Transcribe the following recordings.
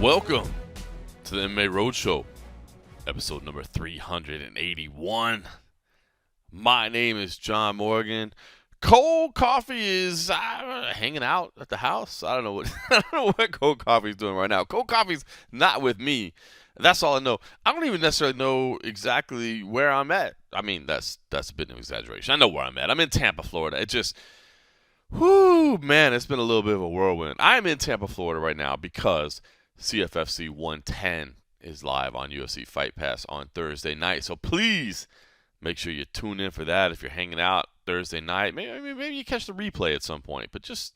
Welcome to the MMA Roadshow, episode number 381. My name is John Morgan. Cold Coffee is hanging out at the house. I don't know what Cold Coffee is doing right now. Cold Coffee's not with me. That's all I know. I don't even necessarily know exactly where I'm at. I mean, that's a bit of an exaggeration. I know where I'm at. I'm in Tampa, Florida. It just, whoo, man, it's been a little bit of a whirlwind. I'm in Tampa, Florida right now because CFFC 110 is live on UFC Fight Pass on Thursday night. So please make sure you tune in for that if you're hanging out Thursday night. Maybe you catch the replay at some point, but just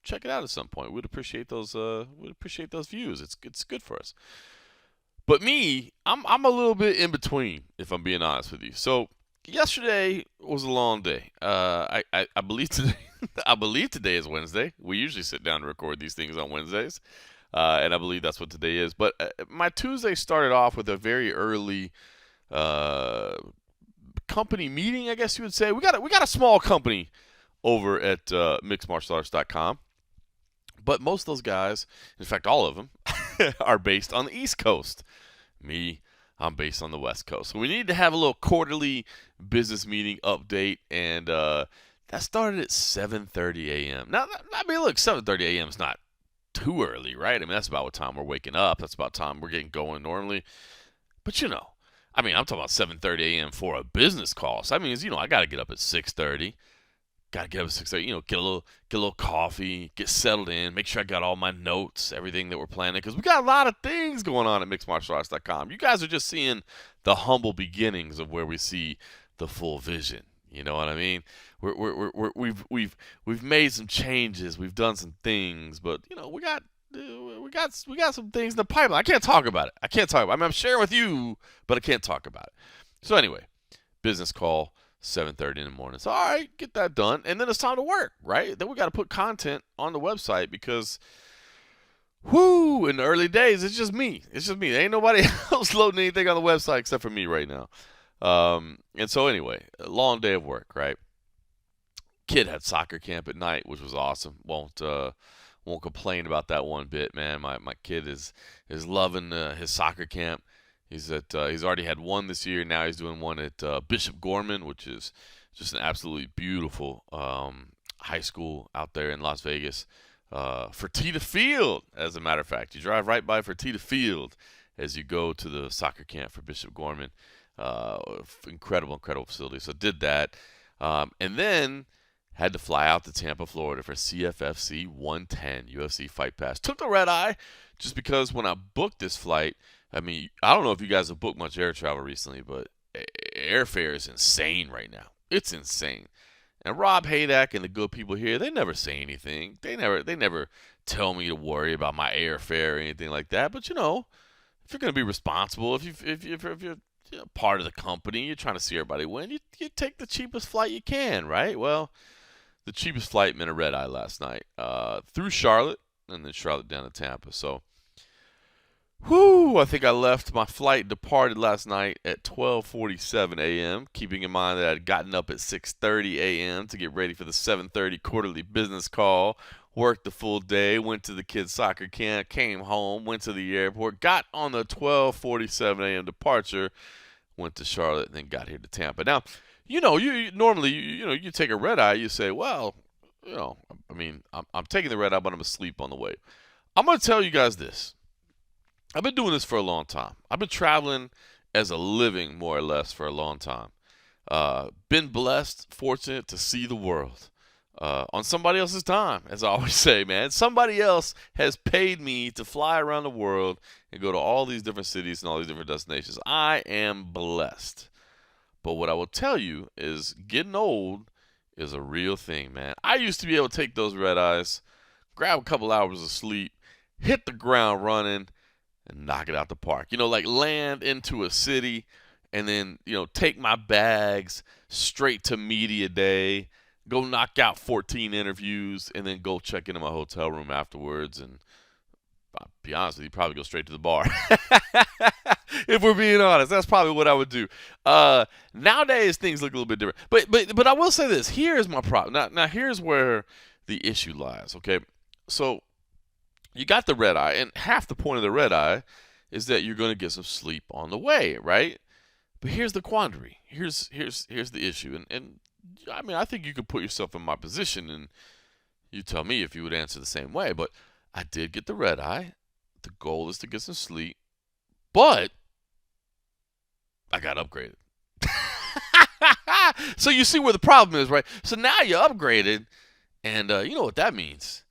check it out at some point. We'd appreciate those. Views. It's good for us. But me, I'm a little bit in between, if I'm being honest with you. So yesterday was a long day. I believe today today is Wednesday. We usually sit down and record these things on Wednesdays, and I believe that's what today is. But my Tuesday started off with a very early company meeting, I guess you would say. We got a small company over at mixedmartialarts.com, but most of those guys, in fact all of them, are based on the East Coast. Me, I'm based on the West Coast. So we need to have a little quarterly business meeting update, and that started at 7:30 a.m. Now, I mean, look, 7:30 a.m. is not too early, right? I mean, that's about what time we're waking up. That's about time we're getting going normally. But I'm talking about 7:30 a.m. for a business call. So that means, I got to get up at 6:30. Got to get up at 6:30, get a little coffee, get settled in, make sure I got all my notes, everything that we're planning, because we got a lot of things going on at mixedmartialarts.com. You guys are just seeing the humble beginnings of where we see the full vision. You know what I mean? We've made some changes, we've done some things, but we got some things in the pipeline. I can't talk about it. I mean, I'm sharing with you, but I can't talk about it. So anyway, business call. 7:30 in the morning. So, all right, get that done. And then it's time to work, right? Then we got to put content on the website because, in the early days, it's just me. There ain't nobody else loading anything on the website except for me right now. And so, anyway, a long day of work, right? Kid had soccer camp at night, which was awesome. Won't complain about that one bit, man. My kid is loving his soccer camp. He's already had one this year. Now he's doing one at Bishop Gorman, which is just an absolutely beautiful high school out there in Las Vegas. Fertitta Field, as a matter of fact. You drive right by Fertitta Field as you go to the soccer camp for Bishop Gorman. Incredible facility. So did that. And then had to fly out to Tampa, Florida for CFFC 110 UFC Fight Pass. Took the red eye just because when I booked this flight, I mean, I don't know if you guys have booked much air travel recently, but airfare is insane right now. It's insane. And Rob Haydack and the good people here, they never say anything. They never tell me to worry about my airfare or anything like that. But if you're going to be responsible, if you're part of the company, you're trying to see everybody win, you take the cheapest flight you can, right? Well, the cheapest flight meant a red eye last night through Charlotte and then Charlotte down to Tampa. So, I think I left. My flight departed last night at 12:47 a.m., keeping in mind that I had gotten up at 6:30 a.m. to get ready for the 7:30 quarterly business call, worked the full day, went to the kids' soccer camp, came home, went to the airport, got on the 12:47 a.m. departure, went to Charlotte, and then got here to Tampa. Now, you normally, you take a red eye, you say, well, I'm taking the red eye, but I'm asleep on the way. I'm going to tell you guys this. I've been doing this for a long time. I've been traveling as a living, more or less, for a long time. Been blessed, fortunate to see the world on somebody else's time, as I always say, man. Somebody else has paid me to fly around the world and go to all these different cities and all these different destinations. I am blessed. But what I will tell you is getting old is a real thing, man. I used to be able to take those red eyes, grab a couple hours of sleep, hit the ground running, and knock it out the park. Like land into a city and then, take my bags straight to media day, go knock out 14 interviews, and then go check into my hotel room afterwards. And I'll be honest with you, probably go straight to the bar. If we're being honest, that's probably what I would do. Nowadays, things look a little bit different. But I will say this. Here's my problem. Now here's where the issue lies, okay? So you got the red eye, and half the point of the red eye is that you're going to get some sleep on the way, right? But here's the quandary. Here's the issue, and I mean, I think you could put yourself in my position, and you tell me if you would answer the same way. But I did get the red eye. The goal is to get some sleep, but I got upgraded. So you see where the problem is, right? So now you're upgraded, and you know what that means.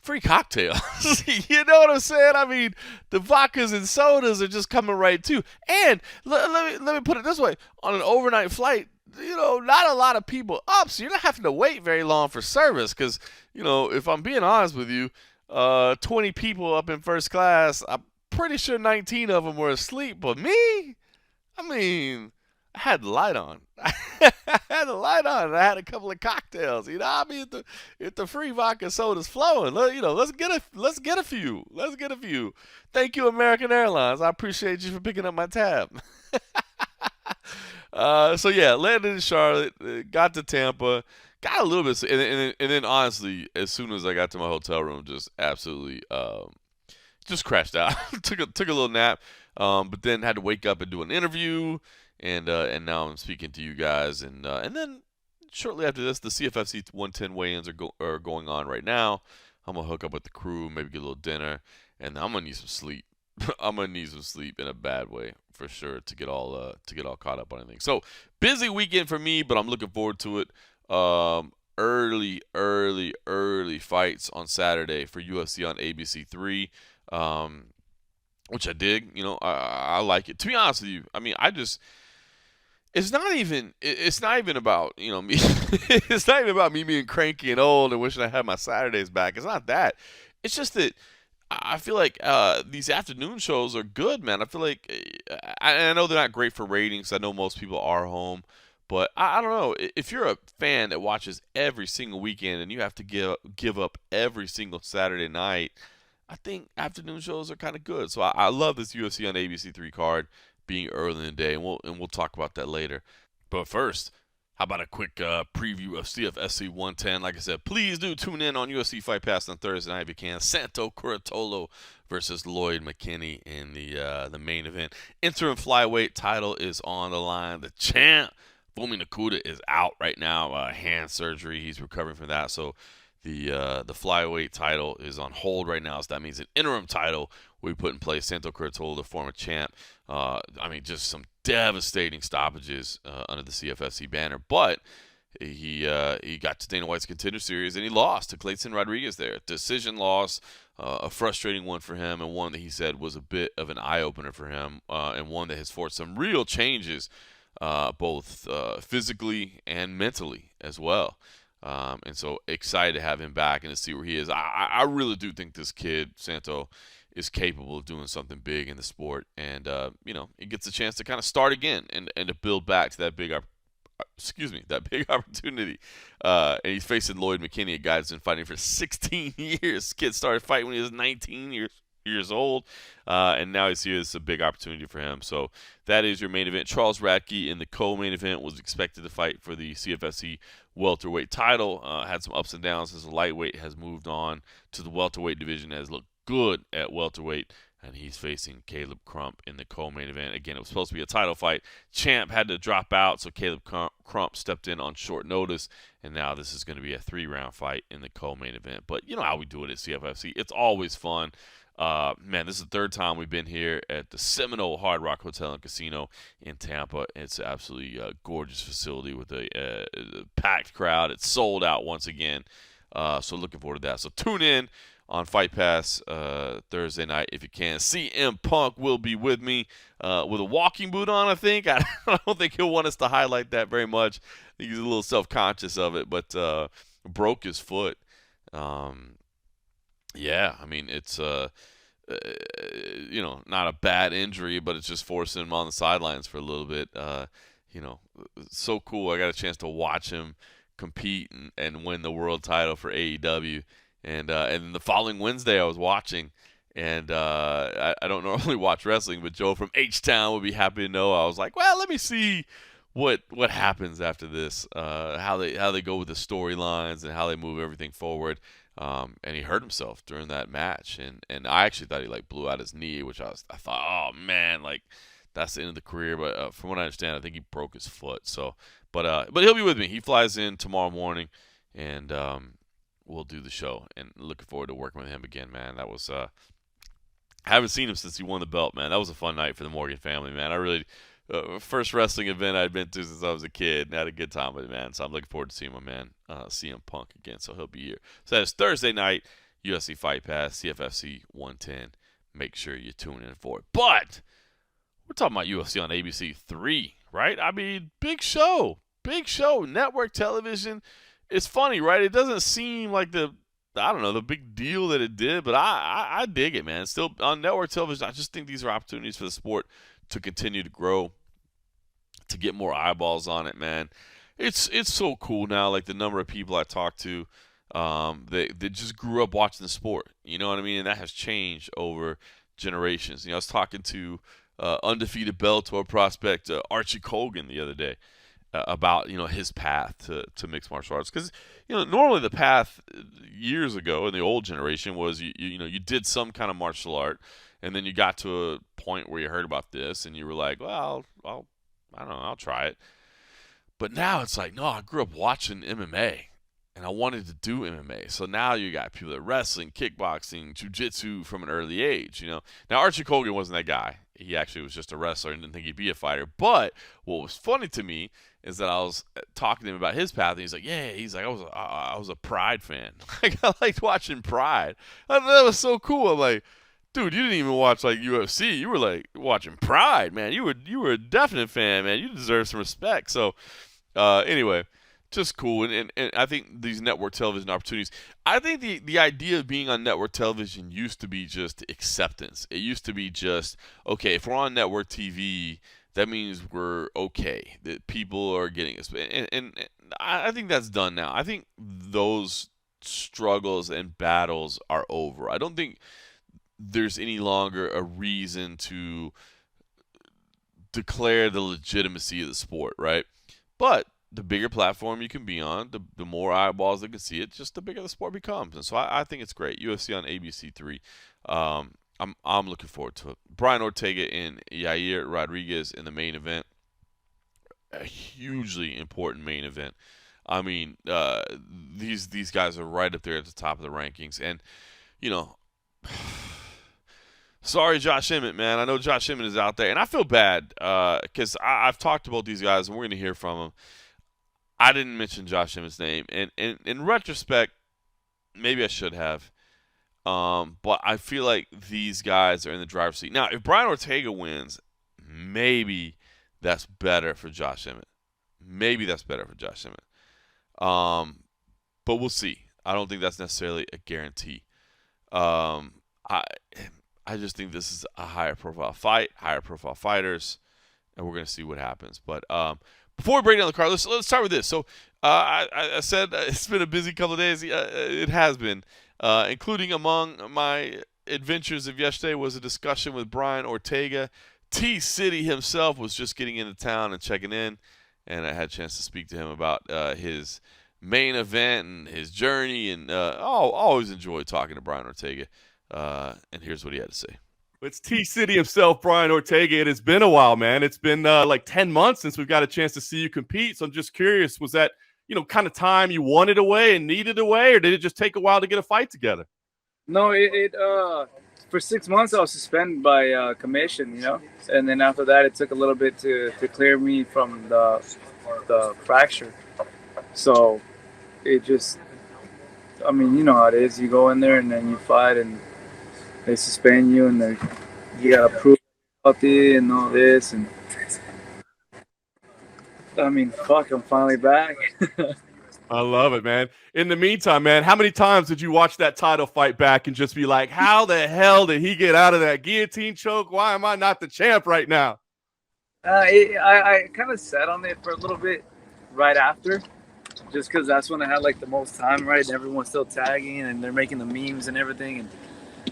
Free cocktails. You know what I'm saying? I mean, the vodkas and sodas are just coming right too. And let me put it this way: on an overnight flight, not a lot of people up, so you're not having to wait very long for service. Because if I'm being honest with you, 20 people up in first class, I'm pretty sure 19 of them were asleep. But me, I mean, I had the light on. I had the light on. And I had a couple of cocktails. I mean, if the free vodka soda's flowing, let's get a few. Let's get a few. Thank you, American Airlines. I appreciate you for picking up my tab. So yeah, landed in Charlotte, got to Tampa, got a little bit, and then honestly, as soon as I got to my hotel room, just absolutely just crashed out. took a little nap, but then had to wake up and do an interview. And now I'm speaking to you guys, and then shortly after this, the CFFC 110 weigh-ins are going on right now. I'm gonna hook up with the crew, maybe get a little dinner, and I'm gonna need some sleep. I'm gonna need some sleep in a bad way for sure to get all caught up on anything. So busy weekend for me, but I'm looking forward to it. Early fights on Saturday for UFC on ABC3. Which I dig. I like it. To be honest with you, I mean, it's not even about me. It's not even about me being cranky and old and wishing I had my Saturdays back. It's not that. It's just that I feel like these afternoon shows are good, man. I feel like I know they're not great for ratings. I know most people are home, but I don't know. If you're a fan that watches every single weekend and you have to give up every single Saturday night, I think afternoon shows are kind of good. So I love this UFC on ABC3 card being early in the day, and we'll talk about that later. But first, how about a quick preview of CFFC 110? Like I said, please do tune in on UFC Fight Pass on Thursday night if you can. Santo Coratolo versus Lloyd Mckinney in the main event. Interim flyweight title is on the line. The champ, Fumi Nakuda, is out right now. Hand surgery. He's recovering from that. So the flyweight title is on hold right now. So that means an interim title we put in place. Santo Coratolo, the former champ. I mean, just some devastating stoppages under the CFFC banner. But he got to Dana White's Contender Series, and he lost to Clayton Rodriguez there. Decision loss, a frustrating one for him, and one that he said was a bit of an eye-opener for him, and one that has forced some real changes, both physically and mentally as well. And so excited to have him back and to see where he is. I really do think this kid, Santo, is capable of doing something big in the sport. And, he gets a chance to kind of start again and to build back to that big opportunity. And he's facing Lloyd Mckinney, a guy that's been fighting for 16 years. Kid started fighting when he was 19 years old, and now he's here. It's a big opportunity for him. So that is your main event. Charles Radke in the co-main event was expected to fight for the CFFC welterweight title. Had some ups and downs as the lightweight has moved on to the welterweight division, has looked good at welterweight, and he's facing Caleb Crump in the co-main event. Again, it was supposed to be a title fight. Champ had to drop out, so Caleb Crump stepped in on short notice, and now this is going to be a 3-round fight in the co-main event. But you know how we do it at CFFC. It's always fun. Man, this is the third time we've been here at the Seminole Hard Rock Hotel and Casino in Tampa. It's an absolutely gorgeous facility with a packed crowd. It's sold out once again, so looking forward to that. So tune in on Fight Pass Thursday night if you can. CM Punk will be with me with a walking boot on, I think. I don't think he'll want us to highlight that very much. I think he's a little self-conscious of it, but broke his foot. Yeah, I mean, it's not a bad injury, but it's just forcing him on the sidelines for a little bit. So cool. I got a chance to watch him compete and win the world title for AEW. And the following Wednesday, I was watching, and I don't normally watch wrestling, but Joe from H-Town would be happy to know. I was like, well, let me see what happens after this, how they go with the storylines and how they move everything forward. and he hurt himself during that match. And I actually thought he like blew out his knee, which I thought, oh man, like that's the end of the career. But from what I understand, I think he broke his foot. So, but he'll be with me. He flies in tomorrow morning, and we'll do the show. And looking forward to working with him again, man. That was I haven't seen him since he won the belt, man. That was a fun night for the Morgan family, man. I really first wrestling event I'd been to since I was a kid, and had a good time with it, man. So I'm looking forward to seeing my man CM Punk again. So he'll be here. So that's Thursday night, UFC Fight Pass, CFFC 110. Make sure you tune in for it. But we're talking about UFC on ABC 3, right? I mean, big show, network television. It's funny, right? It doesn't seem like the big deal that it did, but I dig it, man. Still on network television, I just think these are opportunities for the sport to continue to grow, to get more eyeballs on it, man. It's so cool now, like the number of people I talk to that just grew up watching the sport. You know what I mean? And that has changed over generations. I was talking to undefeated Bellator prospect Archie Colgan the other day about his path to mixed martial arts, because normally the path years ago in the old generation was you did some kind of martial art, and then you got to a point where you heard about this and you were like, well, I don't know, I'll try it. But now it's like, no, I grew up watching MMA and I wanted to do MMA. So now you got people that wrestling, kickboxing, jiu-jitsu from an early age. Now Archie Colgan wasn't that guy. He actually was just a wrestler and didn't think he'd be a fighter. But what was funny to me is that I was talking to him about his path, and he's like, yeah, I was a Pride fan. Like, I liked watching Pride. I thought that was so cool. I'm like, dude, you didn't even watch like UFC. You were like watching Pride, man. You were a definite fan, man. You deserve some respect. So anyway, just cool. And I think these network television opportunities, I think the idea of being on network television used to be just acceptance. It used to be just, okay, if we're on network TV, that means we're okay, that people are getting us. And I think that's done now. I think those struggles and battles are over. I don't think there's any longer a reason to declare the legitimacy of the sport, right? But the bigger platform you can be on, the more eyeballs that can see it, just the bigger the sport becomes. And so I think it's great. UFC on ABC3. I'm looking forward to it. Brian Ortega and Yair Rodriguez in the main event. A hugely important main event. I mean, these guys are right up there at the top of the rankings. And, sorry, Josh Emmett, man. I know Josh Emmett is out there. And I feel bad because I've talked about these guys, and we're going to hear from them. I didn't mention Josh Emmett's name. And in retrospect, maybe I should have. But I feel like these guys are in the driver's seat. Now, if Brian Ortega wins, maybe that's better for Josh Emmett. But we'll see. I don't think that's necessarily a guarantee. I just think this is a higher profile fight, higher profile fighters, and we're going to see what happens. But before we break down the card, let's start with this. So I said it's been a busy couple of days. It has been. Including among my adventures of yesterday was a discussion with Brian Ortega. T-City himself was just getting into town and checking in, and I had a chance to speak to him about his main event and his journey, and always enjoy talking to Brian Ortega. And here's what he had to say. It's T-City himself, Brian Ortega. It has been a while, man. It's been like 10 months since we've got a chance to see you compete, so I'm just curious, was that kind of time you wanted away and needed away, or did it just take a while to get a fight together? No, it for 6 months I was suspended by commission, and then after that it took a little bit to clear me from the fracture. So it just, I mean, you know how it is. You go in there and then you fight and they suspend you and you gotta prove healthy and all this, and I mean, fuck, I'm finally back. I love it, man. In the meantime, man, how many times did you watch that title fight back and just be like, how the hell did he get out of that guillotine choke? Why am I not the champ right now? I kind of sat on it for a little bit right after, just because that's when I had like the most time, right? And everyone's still tagging and they're making the memes and everything.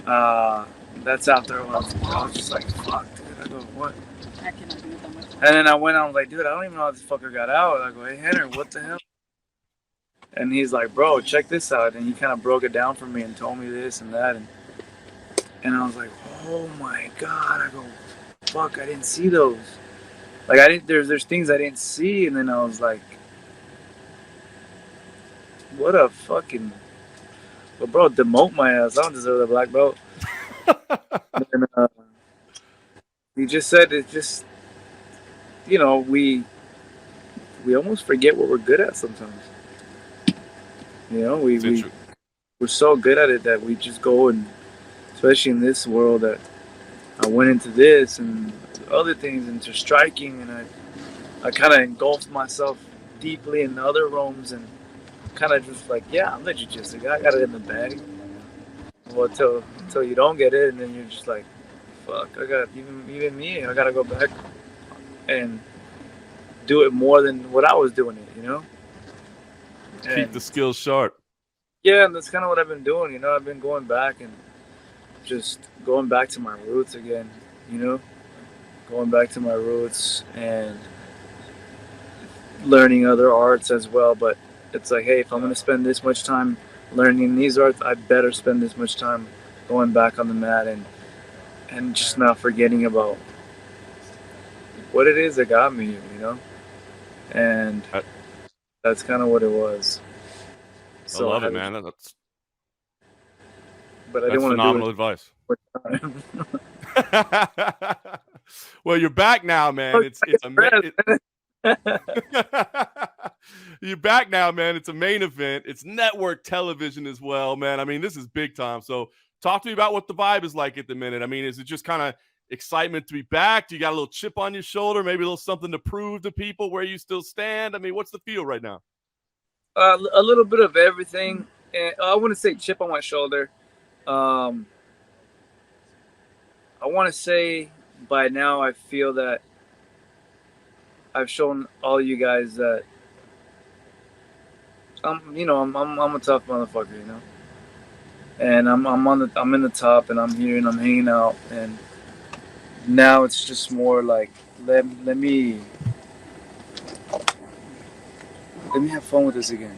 And that's after I was just like, fuck, dude. I go, what? I cannot do it. And then I went on, like, dude, I don't even know how this fucker got out. I go, hey, Henry, what the hell? And he's like, bro, check this out. And he kind of broke it down for me and told me this and that. And I was like, oh my God. I go, fuck, I didn't see those. Like, I didn't, there's things I didn't see. And then I was like, what a fucking, well, bro, demote my ass. I don't deserve the black belt. And he just said, it's just, you know, we almost forget what we're good at sometimes. You know, we're so good at it that we just go and, especially in this world, that I went into this and other things into striking, and I kind of engulfed myself deeply in other realms and kind of just like, yeah, I'm the jiu-jitsu guy. I got it in the bag. Well, until you don't get it, and then you're just like, fuck, I got even me. I gotta go back and do it more than what I was doing it, you know. Keep the skills sharp. Yeah, and that's kind of what I've been doing. You know, I've been going back and just going back to my roots again. You know, going back to my roots and learning other arts as well. But it's like, hey, if I'm gonna spend this much time learning these arts, I better spend this much time going back on the mat and just not forgetting about what it is that got me here, you know. And that's kind of what it was. So I love it, man. That's but I didn't want phenomenal to do advice. Well, you're back now, man. You're back now, man. It's a main event. It's network television as well, man. I mean, this is big time. So talk to me about what the vibe is like at the minute. I mean, is it just kind of excitement to be back? Do you got a little chip on your shoulder? Maybe a little something to prove to people where you still stand? I mean, what's the feel right now? A little bit of everything. And I wouldn't say chip on my shoulder. I want to say by now I feel that I've shown all you guys that I'm a tough motherfucker, you know. And I'm in the top, and I'm here and I'm hanging out, and now it's just more like let me have fun with this again.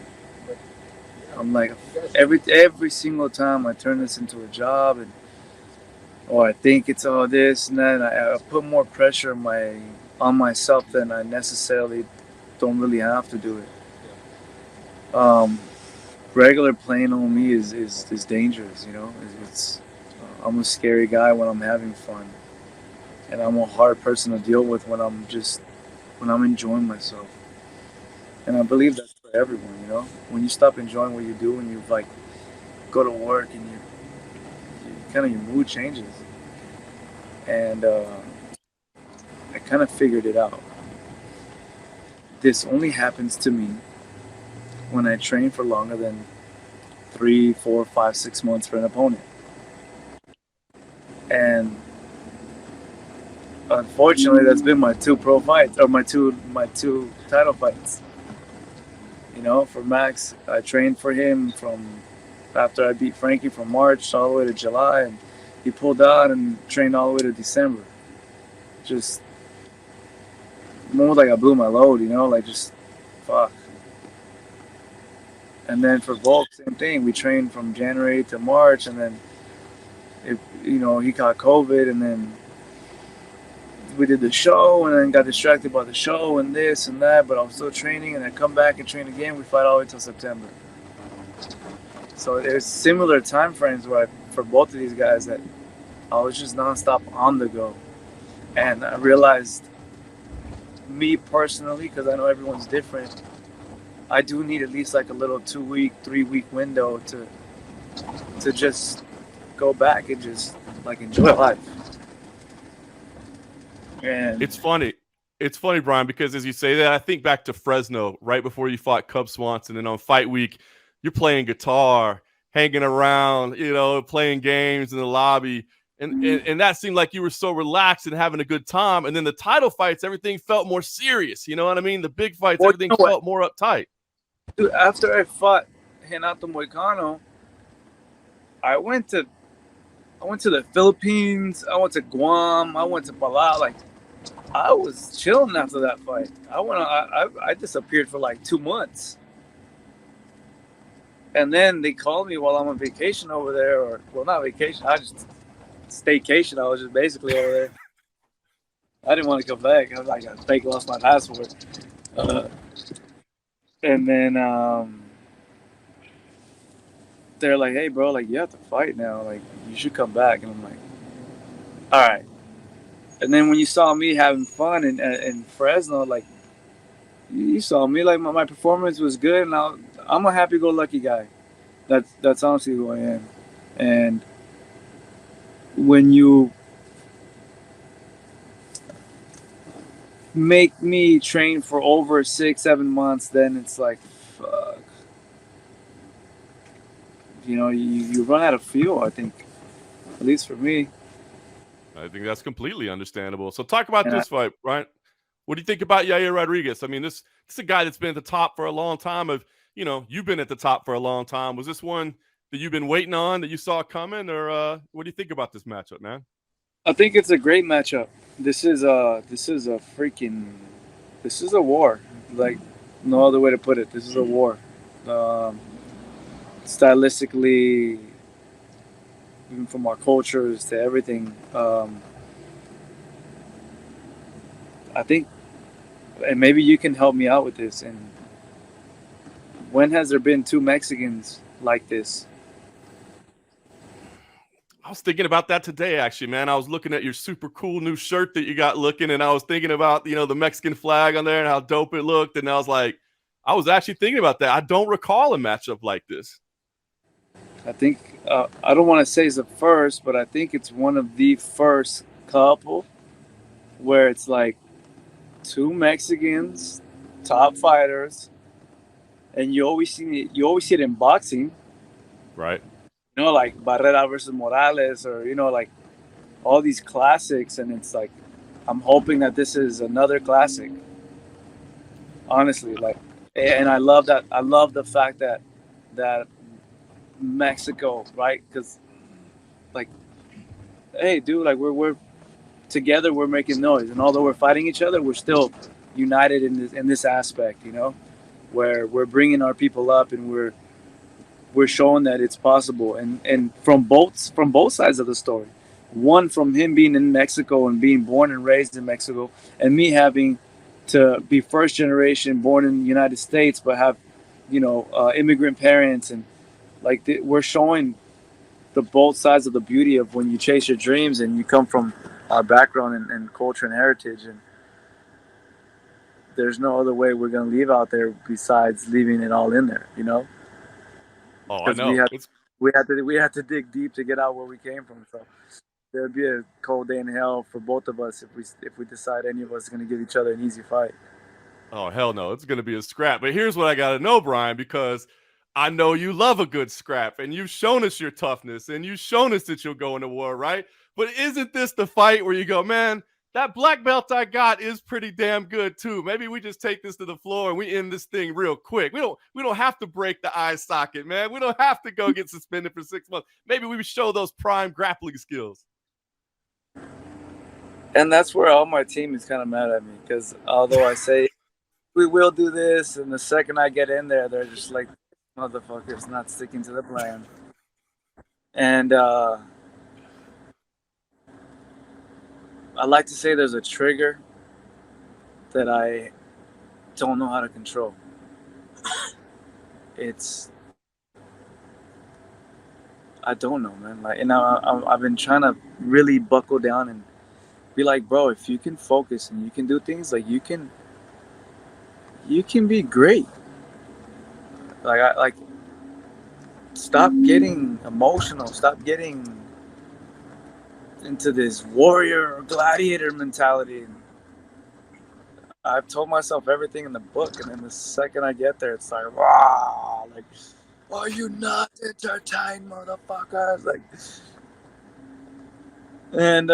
I'm like every single time I turn this into a job, or I think it's all this and that, and I put more pressure on myself than I necessarily don't really have to do it. Regular playing on me is dangerous, you know. I'm a scary guy when I'm having fun, and I'm a hard person to deal with when I'm enjoying myself. And I believe that's for everyone, you know. When you stop enjoying what you do and you like go to work and you kind of your mood changes. And I kind of figured it out. This only happens to me when I train for longer than 3, 4, 5, 6 months for an opponent. And unfortunately, that's been my 2 pro fights, or my two title fights. You know, for Max, I trained for him from after I beat Frankie from March all the way to July, and he pulled out and trained all the way to December. Just more like I blew my load, you know, like just fuck. And then for Volk, same thing. We trained from January to March, and then he caught COVID, and then we did the show, and then got distracted by the show and this and that, but I was still training, and I come back and train again. We fight all the way till September. So there's similar time frames for both of these guys that I was just nonstop on the go. And I realized, me personally, because I know everyone's different, I do need at least like a little 2-week, 3-week window to just go back and just like enjoy life. And it's funny, Brian, because as you say that, I think back to Fresno right before you fought Cub Swanson, and on fight week, you're playing guitar, hanging around, you know, playing games in the lobby. And that seemed like you were so relaxed and having a good time. And then the title fights, everything felt more serious. You know what I mean? The big fights, everything felt more uptight. Dude, after I fought Renato Moicano, I went to the Philippines. I went to Guam. I went to Palau. Like, I was chilling after that fight. I disappeared for like 2 months. And then they called me while I'm on vacation over there, or well, not vacation. I just staycation. I was just basically over there. I didn't want to come back. I was like, I fake lost my passport. Uh, and then they're like, "Hey, bro, like you have to fight now. Like you should come back." And I'm like, "All right." And then when you saw me having fun in Fresno, like you saw me, like my performance was good, and I'm a happy-go-lucky guy. That's honestly who I am. And when you make me train for over 6-7 months, then it's like, fuck. You run out of fuel, I think. At least for me. I think that's completely understandable. So talk about this fight, Brian. What do you think about Yair Rodriguez? I mean, this is a guy that's been at the top for a long time. You've been at the top for a long time. Was this one that you've been waiting on, that you saw coming, or what do you think about this matchup, man? I think it's a great matchup. This is a war. Like no other way to put it. This is a war. Stylistically, even from our cultures to everything. I think, and maybe you can help me out with this. And when has there been two Mexicans like this? I was thinking about that today, actually, man. I was looking at your super cool new shirt that you got looking, and I was thinking about, the Mexican flag on there and how dope it looked. And I was like, I was actually thinking about that. I don't recall a matchup like this. I think, I don't want to say it's the first, but I think it's one of the first couple where it's like two Mexicans, top fighters, and you always see it in boxing. Right. Like Barrera versus Morales, or like all these classics, and it's like I'm hoping that this is another classic. Honestly, like, and I love that. I love the fact that Mexico, right? Because, like, hey, dude, like we're together, we're making noise, and although we're fighting each other, we're still united in this aspect, where we're bringing our people up, and we're showing that it's possible, and from both sides of the story. One, from him being in Mexico and being born and raised in Mexico, and me having to be first generation born in the United States, but have immigrant parents, and like we're showing the both sides of the beauty of when you chase your dreams and you come from our background and culture and heritage, and there's no other way we're gonna leave out there besides leaving it all in there, Oh, I know. We had to dig deep to get out where we came from. So there'd be a cold day in hell for both of us if we decide any of us is going to give each other an easy fight. Oh, hell no. It's going to be a scrap. But here's what I got to know, Brian, because I know you love a good scrap, and you've shown us your toughness, and you've shown us that you'll go into war, right? But isn't this the fight where you go, man, that black belt I got is pretty damn good too. Maybe we just take this to the floor and we end this thing real quick. We don't have to break the eye socket, man. We don't have to go get suspended for 6 months. Maybe we show those prime grappling skills. And that's where all my team is kind of mad at me, because although I say we will do this, and the second I get in there, they're just like, motherfuckers, not sticking to the plan. And I like to say there's a trigger that I don't know how to control. I don't know, man. Like, and I've been trying to really buckle down and be like, bro, if you can focus and you can do things, like you can be great. Like, stop getting emotional. Stop getting into this warrior or gladiator mentality. I've told myself everything in the book, and then the second I get there, it's like, wow, like, are you not entertained, motherfuckers? Like, and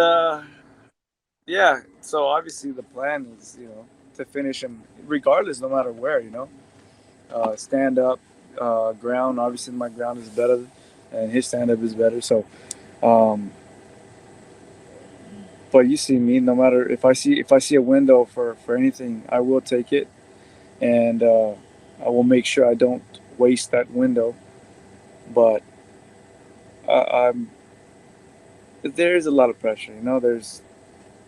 yeah. So obviously the plan is, to finish him regardless, no matter where, stand up, ground. Obviously my ground is better, and his stand up is better. So. But you see me, no matter if I see a window for anything, I will take it, and I will make sure I don't waste that window. but I'm there is a lot of pressure.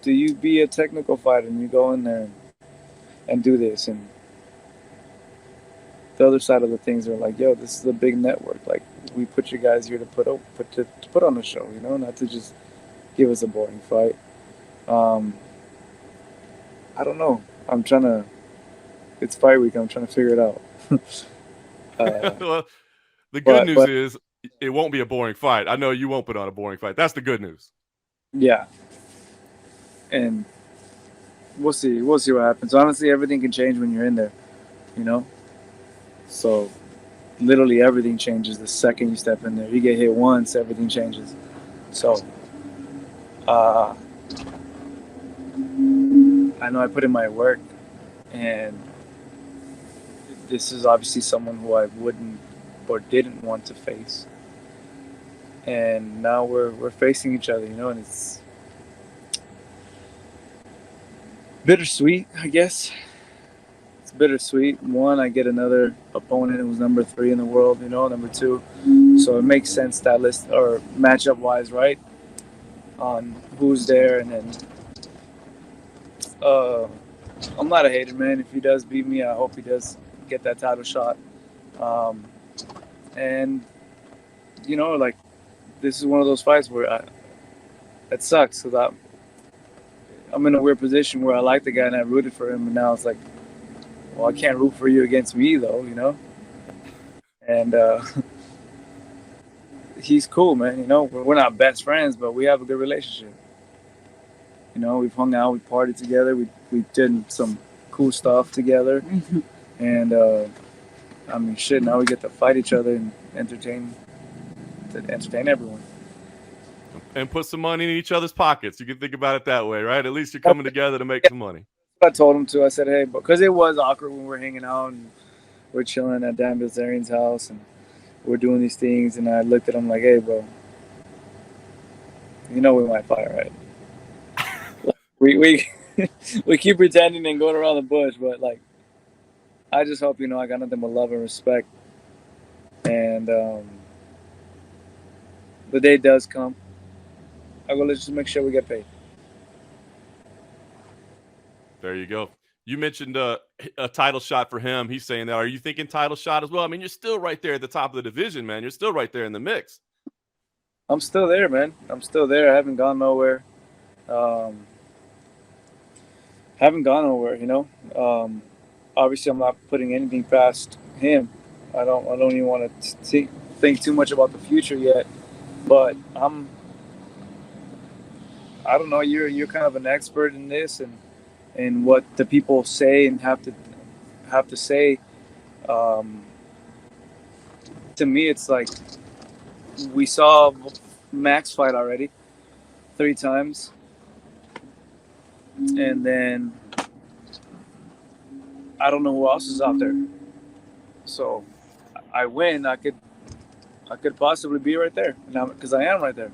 Do you be a technical fighter and you go in there and do this, and the other side of the things are like, yo, this is a big network. Like, we put you guys here to put on a show, not to just give us a boring fight. I don't know. It's fight week. I'm trying to figure it out. Well, the good news is it won't be a boring fight. I know you won't put on a boring fight. That's the good news. Yeah. And we'll see. We'll see what happens. Honestly, everything can change when you're in there, So literally everything changes the second you step in there. You get hit once, everything changes. So I know I put in my work, and this is obviously someone who I wouldn't or didn't want to face. And now we're facing each other, and it's bittersweet, I guess. It's bittersweet. One, I get another opponent who's number 3 in the world, number 2. So it makes sense that list or matchup wise, right? On who's there, and then I'm not a hater, man. If he does beat me, I hope he does get that title shot. And like, this is one of those fights where it sucks because I'm in a weird position where I like the guy and I rooted for him, and now it's like, well, I can't root for you against me though, And he's cool, man. We're not best friends, but we have a good relationship. We've hung out, we partied together, we did some cool stuff together, and now we get to fight each other and entertain everyone. And put some money in each other's pockets. You can think about it that way, right? At least you're coming together to make some money. I told him to. I said, hey, because it was awkward when we're hanging out and we're chilling at Dan Bilzerian's house and we're doing these things, and I looked at him like, hey, bro, we might fight, right? we keep pretending and going around the bush, but like, I just hope I got nothing but love and respect, and the day does come. I go, let's just make sure we get paid. There you go. You mentioned a title shot for him. He's saying that. Are you thinking title shot as well? I mean, you're still right there at the top of the division, man. You're still right there in the mix. I'm still there, man. I'm still there. I haven't gone nowhere. Obviously, I'm not putting anything past him. I don't even want to think too much about the future yet. But I don't know. You're kind of an expert in this and what the people say and have to say. To me, it's like we saw Max fight already 3 times, and then I don't know who else is out there. So I win. I could possibly be right there, because I am right there.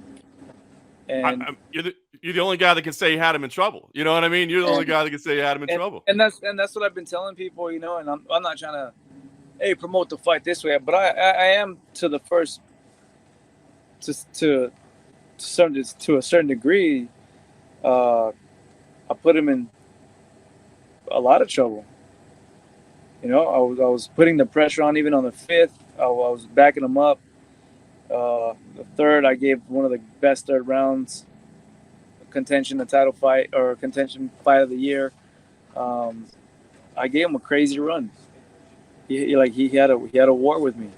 And you're the only guy that can say you had him in trouble. You know what I mean? You're the only guy that can say you had him in trouble. And that's what I've been telling people, and I'm not trying to promote the fight this way, but I am to the first to a certain degree. I put him in a lot of trouble. I was putting the pressure on even on the 5th. I was backing him up. The 3rd, I gave one of the best 3rd rounds, contention, a title fight or contention fight of the year. I gave him a crazy run. He had a war with me,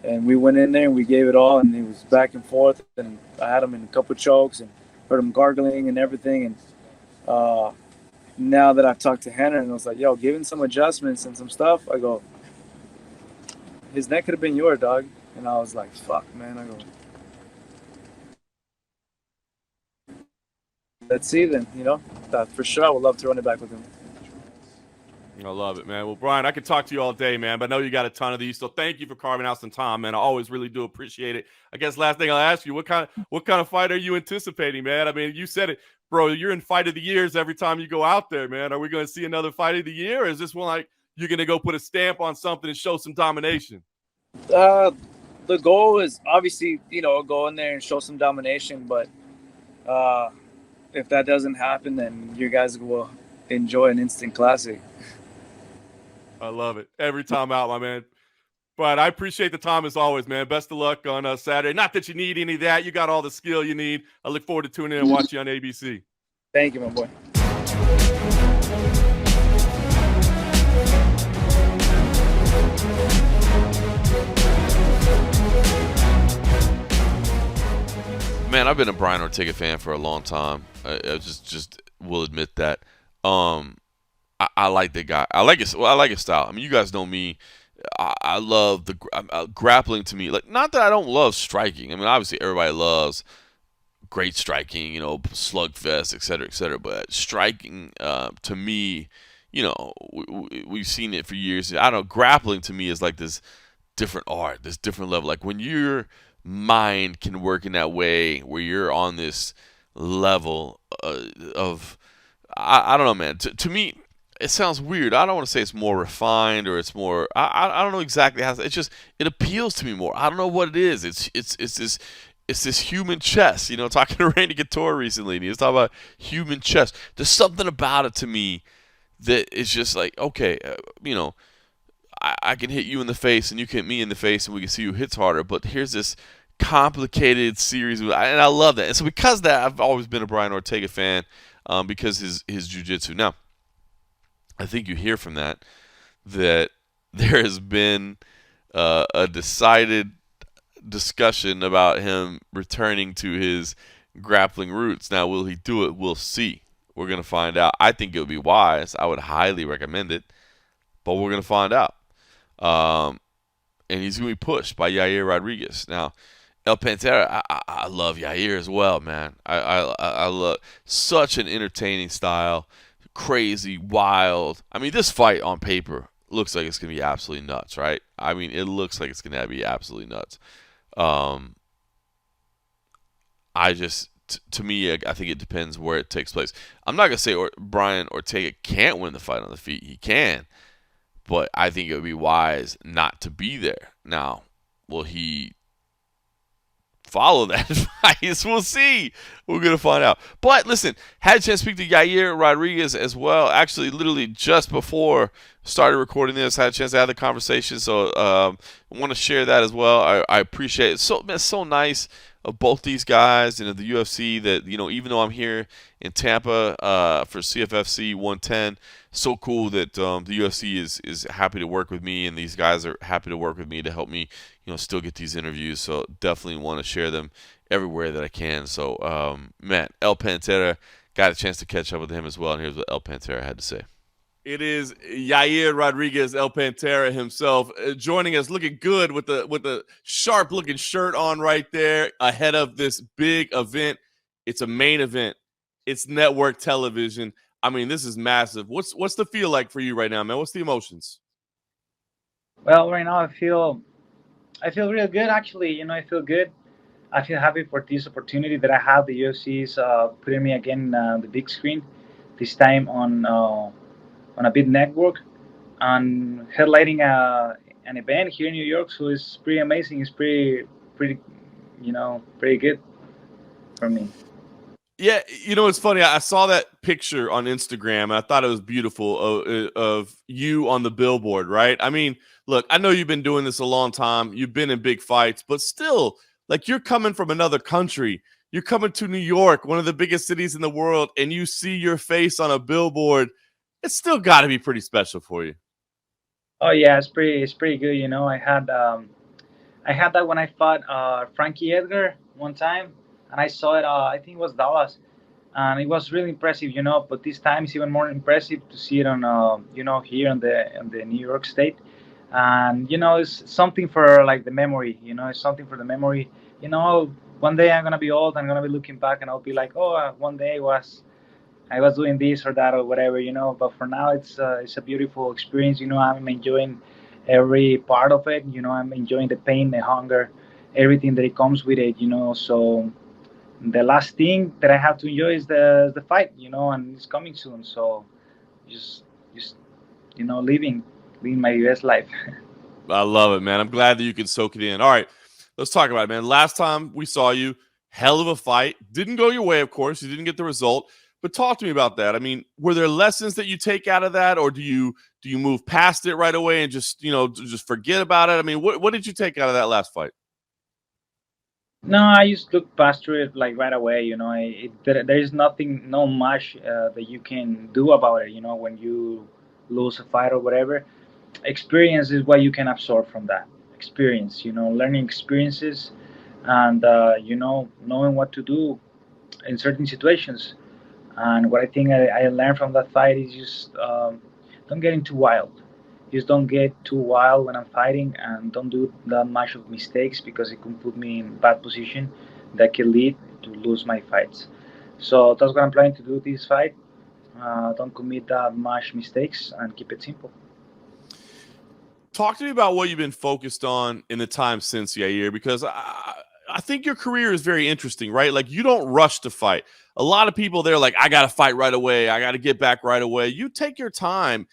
and we went in there and we gave it all, and he was back and forth, and I had him in a couple chokes and heard him gargling and everything. And now that I've talked to Henner and I was like, yo, given some adjustments and some stuff, I go, his neck could have been yours, dog. And I was like, fuck, man. I go, let's see then, that for sure I would love to run it back with him. I love it, man. Well, Brian, I could talk to you all day, man, but I know you got a ton of these, so thank you for carving out some time, man. I always really do appreciate it. I guess last thing I'll ask you, what kind of fight are you anticipating, man? I mean, you said it, bro. You're in fight of the years every time you go out there, man. Are we going to see another fight of the year, or is this one like you're going to go put a stamp on something and show some domination? the goal is obviously, go in there and show some domination. But if that doesn't happen, then you guys will enjoy an instant classic. I love it. Every time out, my man. But I appreciate the time as always, man. Best of luck on Saturday. Not that you need any of that. You got all the skill you need. I look forward to tuning in and watching you on ABC. Thank you, my boy. Man, I've been a Brian Ortega fan for a long time. I just will admit that. I like the guy. I like his style. I mean, you guys know me. I love the grappling. To me, like, not that I don't love striking. I mean, obviously everybody loves great striking, slugfest, et cetera, but striking, to me, we've seen it for years. I don't know, grappling to me is like this different art, this different level. Like when your mind can work in that way, where you're on this level of, I don't know, man. To me, it sounds weird. I don't want to say it's more refined or it's more. I don't know exactly how. It's just, it appeals to me more. I don't know what it is. It's this human chess. Talking to Randy Couture recently, and he was talking about human chess. There's something about it to me that is just like, okay, I can hit you in the face and you can hit me in the face and we can see who hits harder. But here's this complicated series, and I love that. And so because of that, I've always been a Brian Ortega fan, because his jiu-jitsu. Now, I think you hear from that there has been a decided discussion about him returning to his grappling roots. Now, will he do it? We'll see. We're going to find out. I think it would be wise. I would highly recommend it, but we're going to find out. And he's going to be pushed by Yair Rodriguez. Now, El Pantera, I love Yair as well, man. I love such an entertaining style, crazy, wild. I mean, this fight on paper looks like it's going to be absolutely nuts, right? I mean, it looks like it's going to be absolutely nuts. To me, I think it depends where it takes place. I'm not going to say Brian Ortega can't win the fight on the feet. He can. But I think it would be wise not to be there. Now, will he follow that advice? We'll see. We're going to find out. But listen, had a chance to speak to Yair Rodriguez as well. Actually, literally just before started recording this, had a chance to have the conversation. So I want to share that as well. I appreciate it. It's so nice of both these guys and of the UFC that, even though I'm here in Tampa for CFFC 110, so cool that the UFC is happy to work with me, and these guys are happy to work with me to help me, still get these interviews. So definitely want to share them everywhere that I can. So, man, El Pantera, got a chance to catch up with him as well, and here's what El Pantera had to say. It is Yair Rodriguez, El Pantera himself, joining us, looking good with the sharp looking shirt on right there ahead of this big event. It's a main event. It's network television. I mean, this is massive. What's the feel like for you right now, man? What's the emotions? Well, right now I feel real good, actually. I feel good. I feel happy for this opportunity that I have. The UFC is putting me again on the big screen, this time on a big network, and headlining an event here in New York. So it's pretty amazing. It's pretty good for me. Yeah, it's funny. I saw that picture on Instagram, and I thought it was beautiful of you on the billboard, right? I mean, look, I know you've been doing this a long time. You've been in big fights, but still, like, you're coming from another country. You're coming to New York, one of the biggest cities in the world, and you see your face on a billboard. It's still got to be pretty special for you. Oh yeah, it's pretty good. I had that when I fought Frankie Edgar one time, and I saw it. I think it was Dallas, and it was really impressive. But this time it's even more impressive to see it on here in the New York State, and it's something for like the memory. It's something for the memory. One day I'm gonna be old. I'm gonna be looking back, and I'll be like, oh, one day I was doing this or that or whatever, But for now, it's a beautiful experience. I'm enjoying every part of it. I'm enjoying the pain, the hunger, everything that it comes with it. So the last thing that I have to enjoy is the fight. And it's coming soon. So just living my best life. I love it, man. I'm glad that you can soak it in. All right. Let's talk about it, man. Last time we saw you, hell of a fight. Didn't go your way, of course. You didn't get the result. But talk to me about that. I mean, were there lessons that you take out of that, or do you move past it right away and just just forget about it? I mean, what did you take out of that last fight? No, I just look past it like right away. There is nothing, no much that you can do about it. When you lose a fight or whatever, experience is what you can absorb from that experience. Learning experiences, and knowing what to do in certain situations. And what I think I learned from that fight is just don't get into wild. Just don't get too wild when I'm fighting, and don't do that much of mistakes because it can put me in bad position that can lead to lose my fights. So that's what I'm planning to do this fight. Don't commit that much mistakes and keep it simple. Talk to me about what you've been focused on in the time since, Yair, because I think your career is very interesting, right? Like, you don't rush to fight. A lot of people, they're like, I got to fight right away. I got to get back right away. You take your time,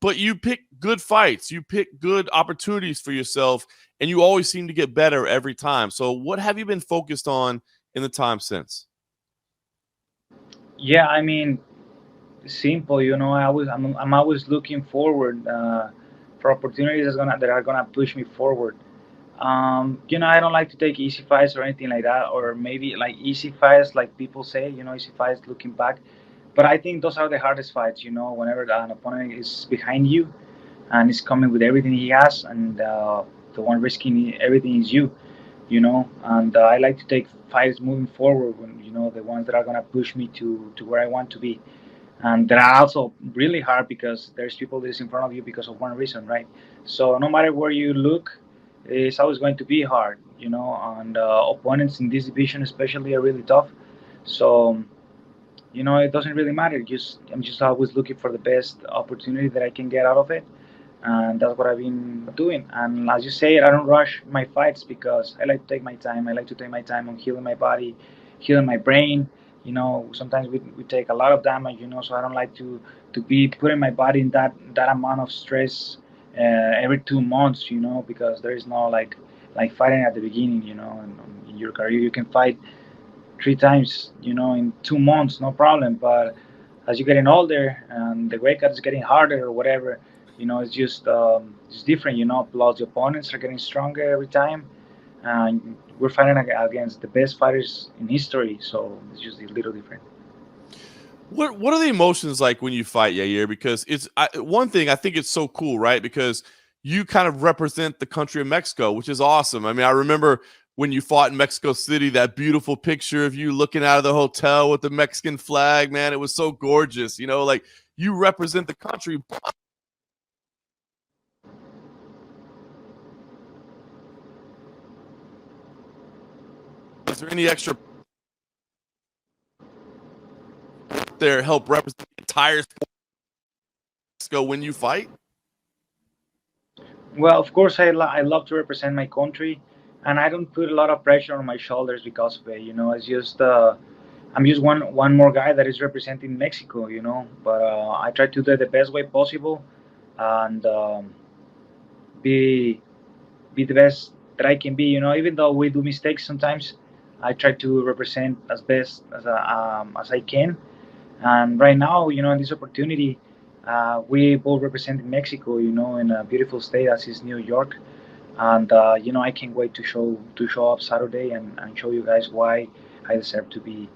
but you pick good fights. You pick good opportunities for yourself, and you always seem to get better every time. So what have you been focused on in the time since? Yeah, I mean, simple. I'm always looking forward for opportunities that are gonna push me forward. I don't like to take easy fights or anything like that, or maybe like easy fights, like people say, easy fights looking back. But I think those are the hardest fights, whenever an opponent is behind you and is coming with everything he has, and the one risking everything is you, And I like to take fights moving forward when, the ones that are going to push me to where I want to be. And they're also really hard because there's people that is in front of you because of one reason, right? So no matter where you look, it's always going to be hard, and opponents in this division especially are really tough. So it doesn't really matter. I'm just always looking for the best opportunity that I can get out of it, and that's what I've been doing. And as you say, I don't rush my fights because I like to take my time. I like to take my time on healing my body, healing my brain. Sometimes we take a lot of damage. So I don't like to be putting my body in that amount of stress every 2 months. Because there is no like fighting at the beginning. And in your career you can fight 3 times, in 2 months, no problem. But as you're getting older and the weight cut is getting harder or whatever, it's just it's different. Plus the opponents are getting stronger every time, and we're fighting against the best fighters in history, so it's just a little different. What are the emotions like when you fight, Yair? Because one thing I think it's so cool, right? Because you kind of represent the country of Mexico, which is awesome. I mean, I remember when you fought in Mexico City, that beautiful picture of you looking out of the hotel with the Mexican flag, man. It was so gorgeous. Like, you represent the country. Is there any extra there help represent the entire Mexico when you fight? Well, of course, I love to represent my country, and I don't put a lot of pressure on my shoulders because of it. It's just I'm just one more guy that is representing Mexico. But I try to do it the best way possible, and be be the best that I can be. Even though we do mistakes sometimes, I try to represent as best as I can. And right now, in this opportunity, we both representing Mexico. In a beautiful state as is New York. And I can't wait to show up Saturday and show you guys why I deserve to be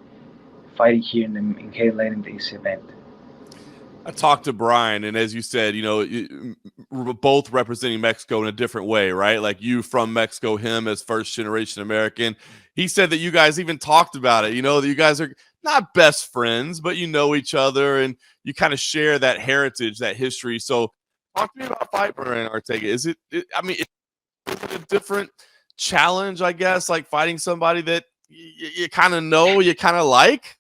fighting here in headlining this event. I talked to Brian, and as you said, we're both representing Mexico in a different way, right? Like, you from Mexico, him as first generation American. He said that you guys even talked about it, that you guys are not best friends, but you know each other and you kind of share that heritage, that history. So talk to me about Piper and Ortega. Is it a different challenge, I guess, like fighting somebody that you kind of know, you kind of like?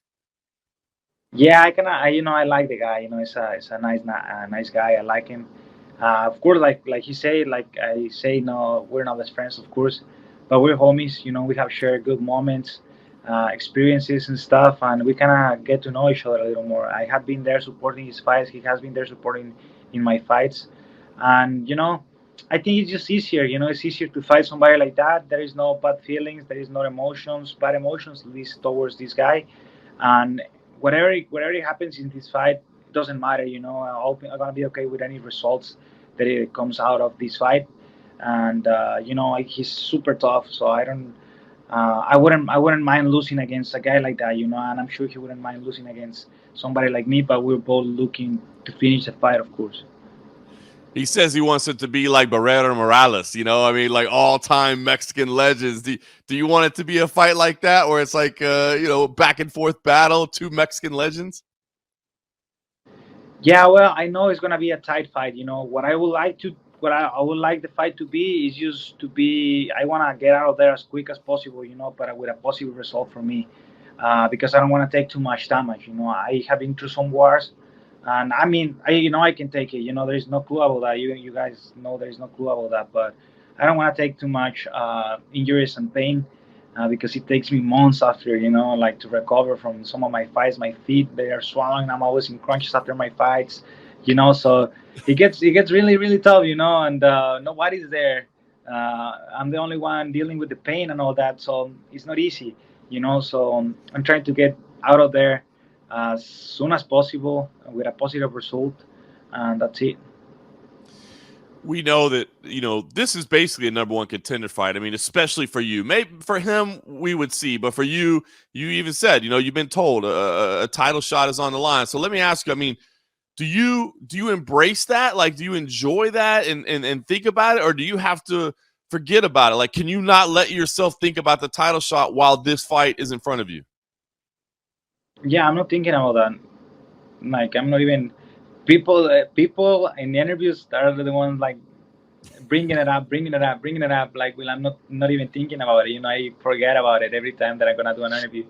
Yeah, I like the guy. It's a nice guy. I like him. Of course, like he say, like I say, no, we're not best friends, of course, but we're homies. We have shared good moments, experiences and stuff, and we kind of get to know each other a little more. I have been there supporting his fights. He has been there supporting in my fights, and I think it's just easier, you know. It's easier to fight somebody like that. There is no bad feelings. There is no emotions, bad emotions, at least towards this guy. And whatever happens in this fight, it doesn't matter, you know. I'm gonna be okay with any results that it comes out of this fight. And you know, like, he's super tough, so I don't. I wouldn't mind losing against a guy like that, you know. And I'm sure he wouldn't mind losing against somebody like me. But we're both looking to finish the fight, of course. He says he wants it to be like Barrera Morales, you know. I mean, like all-time Mexican legends. Do you want it to be a fight like that, where it's like you know, back and forth battle, two Mexican legends? Yeah, well, I know it's gonna be a tight fight. You know what I would like to, what I would like the fight to be is just to be. I wanna get out of there as quick as possible. You know, but with a positive result for me, because I don't want to take too much damage. You know, I have been through some wars, and I mean, I can take it. You know, there is no clue about that. You guys know there is no clue about that, but I don't want to take too much injuries and pain. Because it takes me months after, you know, like to recover from some of my fights. My feet, they are swelling. I'm always in crunches after my fights, you know. So it gets really really tough, you know, and nobody's there. I'm the only one dealing with the pain and all that, so it's not easy, you know. So I'm trying to get out of there as soon as possible with a positive result, and that's it. We know that, you know, this is basically a number one contender fight. I mean, especially for you. Maybe for him, we would see, but for you, you even said, you know, you've been told a title shot is on the line. So let me ask you, I mean, do you embrace that? Like, do you enjoy that and think about it, or do you have to forget about it? Like, can you not let yourself think about the title shot while this fight is in front of you? Yeah, I'm not thinking about that. Like, I'm not even. People in the interviews are the ones like bringing it up, bringing it up, bringing it up. Like, well, I'm not even thinking about it. You know, I forget about it every time that I'm gonna do an interview.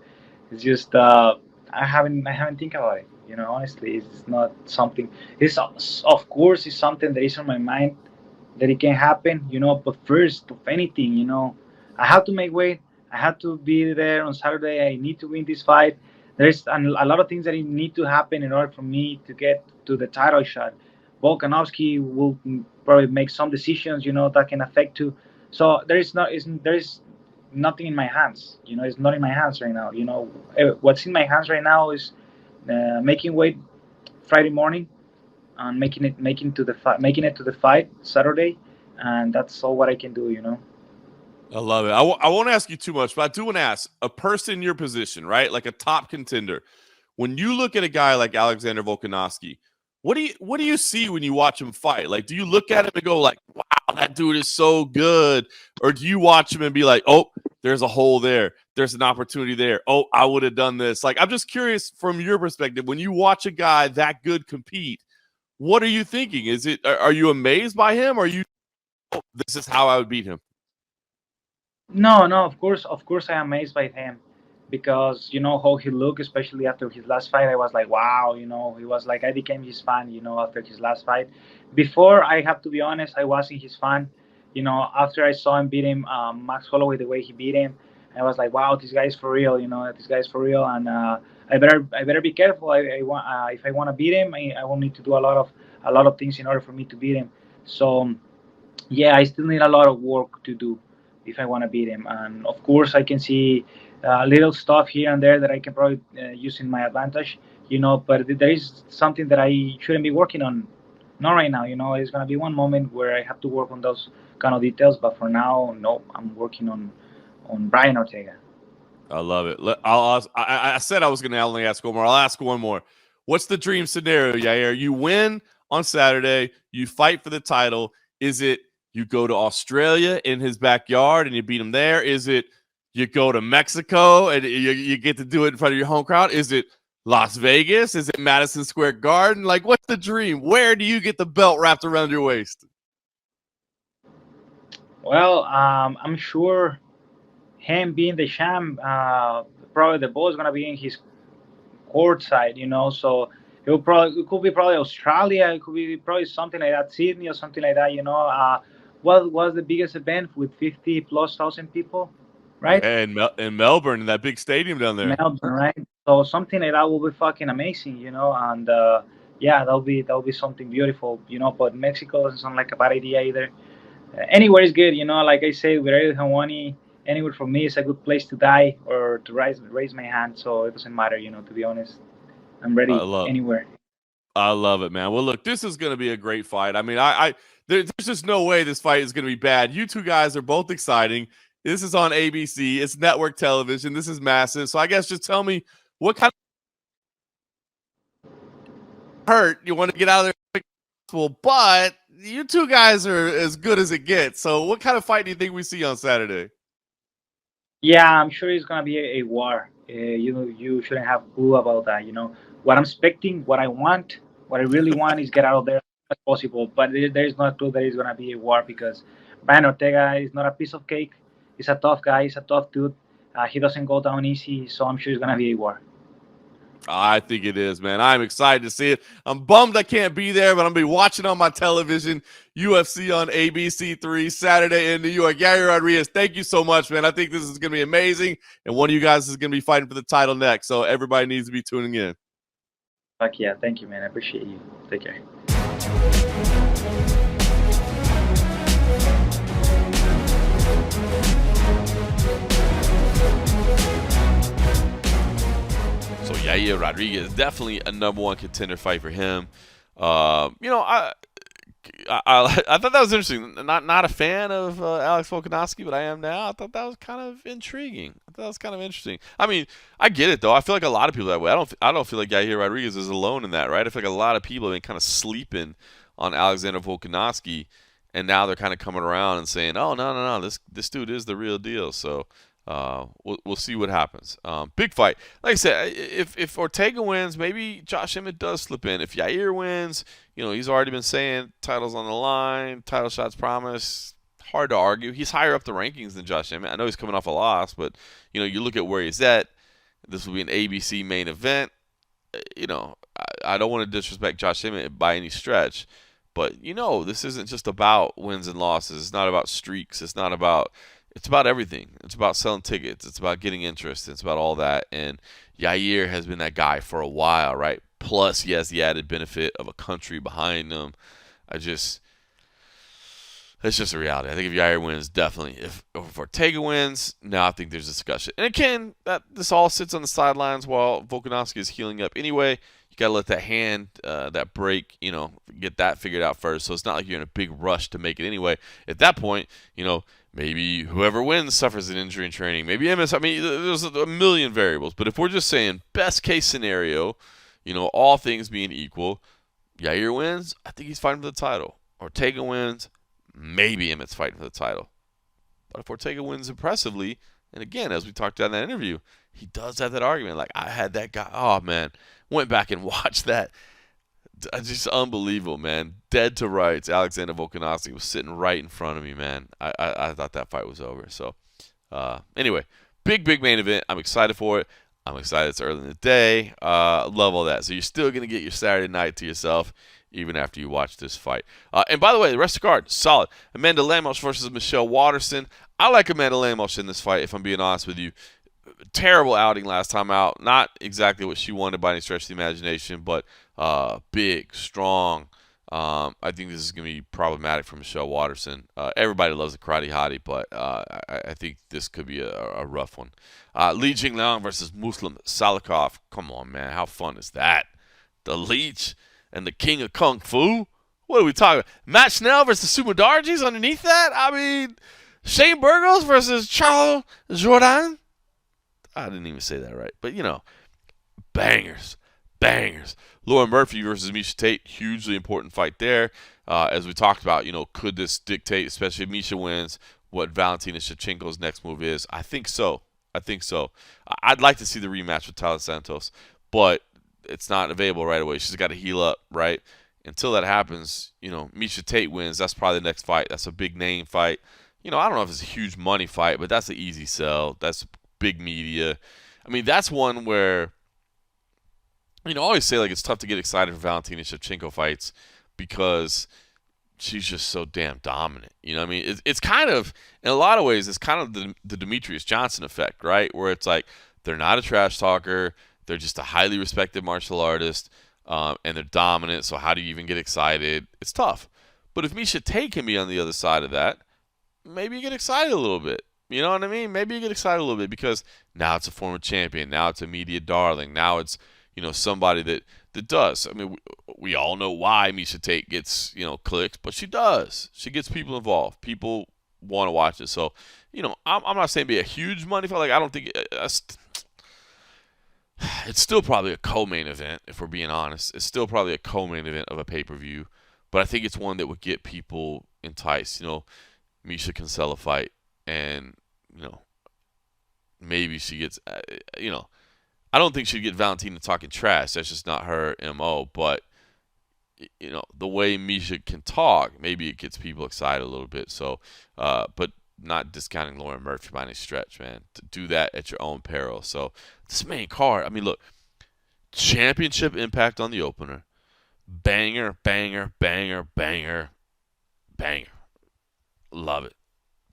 It's just I haven't think about it. You know, honestly, it's not something. It's of course it's something that is on my mind that it can happen. You know, but first of anything, you know, I have to make weight. I have to be there on Saturday. I need to win this fight. There's a lot of things that need to happen in order for me to get to the title shot. Volkanovski will probably make some decisions, you know, that can affect too. So there is nothing in my hands. You know, it's not in my hands right now. You know, what's in my hands right now is making weight Friday morning and making it to the fight Saturday, and that's all what I can do. You know. I love it. I won't ask you too much, but I do want to ask a person in your position, right? Like a top contender. When you look at a guy like Alexander Volkanovski, what do you see when you watch him fight? Like, do you look at him and go like, "Wow, that dude is so good," or do you watch him and be like, "Oh, there's a hole there. There's an opportunity there. Oh, I would have done this." Like, I'm just curious from your perspective when you watch a guy that good compete. What are you thinking? Are you amazed by him, or are you, "Oh, this is how I would beat him"? No, no, of course, I am amazed by him because you know how he looked, especially after his last fight. I was like, wow, you know, he was like I became his fan, you know, after his last fight. Before, I have to be honest, I wasn't his fan. You know, after I saw him beat him, Max Holloway, the way he beat him, I was like, wow, this guy's for real. You know, this guy's for real, and I better be careful. If I want to beat him, I will need to do a lot of things in order for me to beat him. So yeah, I still need a lot of work to do if I want to beat him. And of course, I can see little stuff here and there that I can probably use in my advantage, you know. But there is something that I shouldn't be working on, not right now. You know, it's gonna be one moment where I have to work on those kind of details. But for now, no, I'm working on Brian Ortega. I love it. I said I was going to only ask one more. I'll ask one more. What's the dream scenario, Yair? You win on Saturday. You fight for the title. Is it you go to Australia in his backyard and you beat him there? Is it you go to Mexico and you get to do it in front of your home crowd? Is it Las Vegas? Is it Madison Square Garden? Like, what's the dream? Where do you get the belt wrapped around your waist? Well, I'm sure him being the champ, probably the ball is gonna be in his court side, you know. So it could be probably Australia, it could be probably something like that, Sydney or something like that, you know. What was the biggest event with 50 plus thousand people, right? Yeah, in Melbourne, in that big stadium down there. Melbourne, right? So something like that will be fucking amazing, you know. And yeah, that'll be something beautiful, you know. But Mexico doesn't sound like a bad idea either. Anywhere is good, you know. Like I say, wherever Hawani, anywhere for me is a good place to die or to raise my hand. So it doesn't matter, you know. To be honest, I'm I ready love anywhere. I love it, man. Well, look, this is going to be a great fight. I mean, there's just no way this fight is going to be bad. You two guys are both exciting. This is on ABC. It's network television. This is massive. So I guess just tell me what kind of hurt you want to get out of there as quick as possible, but you two guys are as good as it gets. So what kind of fight do you think we see on Saturday? Yeah, I'm sure it's gonna be a war. You shouldn't have boo about that. You know what I'm expecting, what I want, what I really want is get out of there as possible. But there is no clue that it's gonna be a war because Brian Ortega is not a piece of cake. He's a tough guy. He's a tough dude. He doesn't go down easy, so I'm sure it's gonna be a war. I think it is, man. I'm excited to see it. I'm bummed I can't be there, but I'm going to be watching on my television UFC on ABC3 Saturday in New York. Yair Rodriguez, thank you so much, man. I think this is going to be amazing, and one of you guys is going to be fighting for the title next, so everybody needs to be tuning in. Fuck yeah. Thank you, man. I appreciate you. Take care. So Yair Rodriguez, definitely a number one contender fight for him. I thought that was interesting. Not a fan of Alex Volkanovski, but I am now. I thought that was kind of intriguing. I thought that was kind of interesting. I mean, I get it though. I feel like a lot of people that way. I don't feel like Yair Rodriguez is alone in that, right? I feel like a lot of people have been kind of sleeping on Alexander Volkanovski, and now they're kind of coming around and saying, "Oh no, this dude is the real deal." So we'll see what happens. Big fight. Like I said, if Ortega wins, maybe Josh Emmett does slip in. If Yair wins, he's already been saying titles on the line, title shots promised. Hard to argue. He's higher up the rankings than Josh Emmett. I know he's coming off a loss, but you look at where he's at. This will be an ABC main event. I don't want to disrespect Josh Emmett by any stretch, but this isn't just about wins and losses. It's not about streaks. It's about everything. It's about selling tickets. It's about getting interest. It's about all that. And Yair has been that guy for a while, right? Plus, he has the added benefit of a country behind him. It's just a reality. I think if Yair wins, definitely. If Ortega wins, now I think there's a discussion. And again, this all sits on the sidelines while Volkanovski is healing up anyway. You got to let that hand, that break, get that figured out first. So it's not like you're in a big rush to make it anyway. At that point, maybe whoever wins suffers an injury in training. Maybe MS. I mean, there's a million variables. But if we're just saying best case scenario, all things being equal, Yair wins, I think he's fighting for the title. Ortega wins, maybe Emmett's fighting for the title. But if Ortega wins impressively, and again, as we talked about in that interview, he does have that argument. Like, I had that guy. Oh, man. Went back and watched that. Just unbelievable, man. Dead to rights. Alexander Volkanovski was sitting right in front of me, man. I thought that fight was over. So, anyway, big main event. I'm excited for it. I'm excited it's early in the day. Love all that. So you're still going to get your Saturday night to yourself even after you watch this fight. And by the way, the rest of the card, solid. Amanda Lamos versus Michelle Waterson. I like Amanda Lamos in this fight, if I'm being honest with you. Terrible outing last time out. Not exactly what she wanted by any stretch of the imagination, but big, strong. I think this is going to be problematic for Michelle Waterson. Everybody loves a karate hottie, but I think this could be a rough one. Li Jingliang versus Muslim Salikov. Come on, man. How fun is that? The Leech and the King of Kung Fu? What are we talking about? Matt Snell versus Sumodarjis underneath that? I mean, Shane Burgos versus Charles Jourdain? I didn't even say that right. But, bangers. Lauren Murphy versus Miesha Tate, hugely important fight there. As we talked about, could this dictate, especially if Miesha wins, what Valentina Shevchenko's next move is? I think so. I'd like to see the rematch with Taila Santos, but it's not available right away. She's got to heal up, right? Until that happens, Miesha Tate wins. That's probably the next fight. That's a big name fight. I don't know if it's a huge money fight, but that's an easy sell. That's big media. I mean, that's one where, I always say, like, it's tough to get excited for Valentina Shevchenko fights because she's just so damn dominant. I mean, it's kind of, in a lot of ways, it's kind of the Demetrius Johnson effect, right? Where it's like, they're not a trash talker. They're just a highly respected martial artist, and they're dominant, so how do you even get excited? It's tough. But if Miesha Tate can be on the other side of that, maybe you get excited a little bit. You know what I mean? Maybe you get excited a little bit because now it's a former champion. Now it's a media darling. Now it's, somebody that does. I mean, we all know why Miesha Tate gets, clicks, but she does. She gets people involved. People want to watch it. So, I'm not saying be a huge money fight. Like, I don't think it's still probably a co-main event, if we're being honest. It's still probably a co-main event of a pay-per-view. But I think it's one that would get people enticed. Miesha can sell a fight. And, maybe she gets, I don't think she'd get Valentina talking trash. That's just not her MO. But, the way Miesha can talk, maybe it gets people excited a little bit. So, but not discounting Lauren Murphy by any stretch, man. To do that at your own peril. So, this main card, I mean, look, championship impact on the opener. Banger, banger, banger, banger, banger. Love it.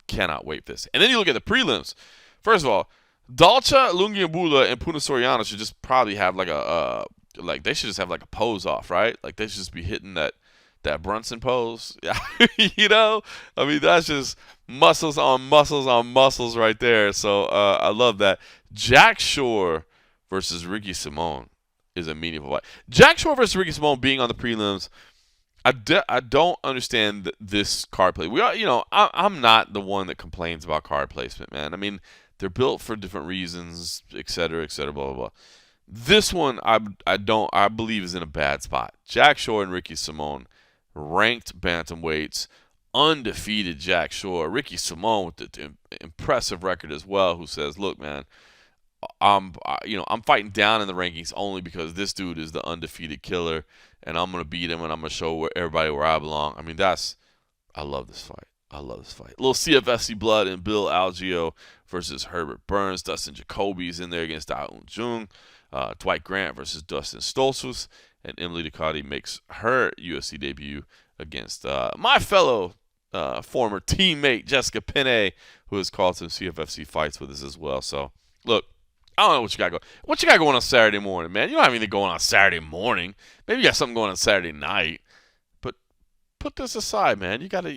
Cannot wait for this. And then you look at the prelims. First of all, Dalcha, Lungiambula, and Puna Soriano should just probably have like they should just have like a pose off, right? Like they should just be hitting that Brunson pose. I mean, that's just muscles on muscles on muscles right there. So I love that. Jack Shore versus Ricky Simone is a meaningful fight. Jack Shore versus Ricky Simone being on the prelims, I don't understand this card play. I'm not the one that complains about card placement, man. I mean, they're built for different reasons, et cetera, blah, blah, blah. This one, I believe is in a bad spot. Jack Shore and Ricky Simone, ranked bantamweights, undefeated Jack Shore. Ricky Simone with the impressive record as well, who says, look, man, I'm fighting down in the rankings only because this dude is the undefeated killer, and I'm gonna beat him, and I'm gonna show everybody where I belong. I mean, I love this fight. A little CFFC blood in Bill Algeo versus Herbert Burns. Dustin Jacoby's in there against Da Un Jung. Dwight Grant versus Dustin Stoltzfus, and Emily Ducati makes her UFC debut against my fellow former teammate Jessica Penne, who has called some CFFC fights with us as well. So, look. I don't know what you got going. What you got going on Saturday morning, man? You don't have anything going on Saturday morning. Maybe you got something going on Saturday night. But put this aside, man. You gotta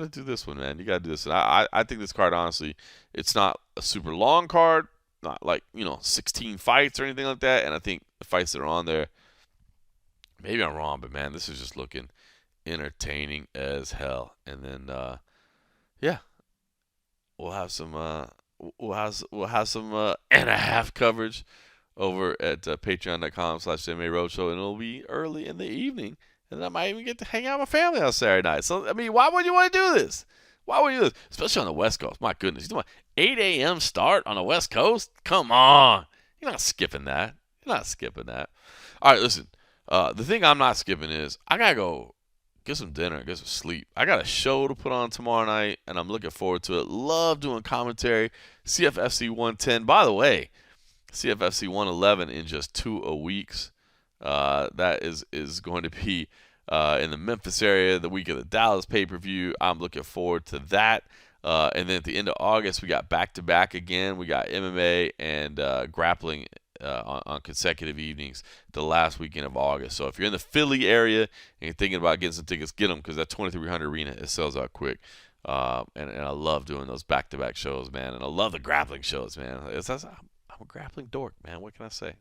do this one, man. You gotta do this. And I think this card, honestly, it's not a super long card, not like 16 fights or anything like that. And I think the fights that are on there, maybe I'm wrong, but man, this is just looking entertaining as hell. And then, yeah, we'll have some. We'll have some and a half coverage over at patreon.com/MMA Roadshow, and it'll be early in the evening, and I might even get to hang out with my family on Saturday night. So, I mean, why would you want to do this? Why would you do this? Especially on the West Coast. My goodness. You're doing 8 a.m. start on the West Coast? Come on. You're not skipping that. All right, listen. The thing I'm not skipping is I got to go get some dinner, get some sleep. I got a show to put on tomorrow night, and I'm looking forward to it. Love doing commentary. CFFC 110. By the way, CFFC 111 in just 2 weeks. That is going to be in the Memphis area the week of the Dallas pay-per-view. I'm looking forward to that. And then at the end of August, we got back-to-back again. We got MMA and grappling on consecutive evenings the last weekend of August. So if you're in the Philly area and you're thinking about getting some tickets, get them, because that 2300 arena, it sells out quick. And I love doing those back-to-back shows, man. And I love the grappling shows, man. I'm a grappling dork, man. What can I say?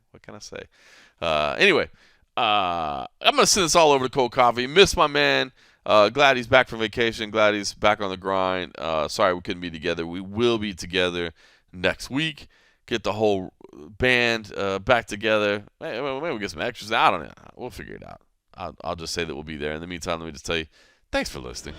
Anyway, I'm going to send this all over to Cold Coffee. Miss my man. Glad he's back from vacation. Glad he's back on the grind. Sorry we couldn't be together. We will be together next week. Get the whole band back together. Maybe we'll get some extras. I don't know. We'll figure it out. I'll just say that we'll be there. In the meantime, let me just tell you, thanks for listening.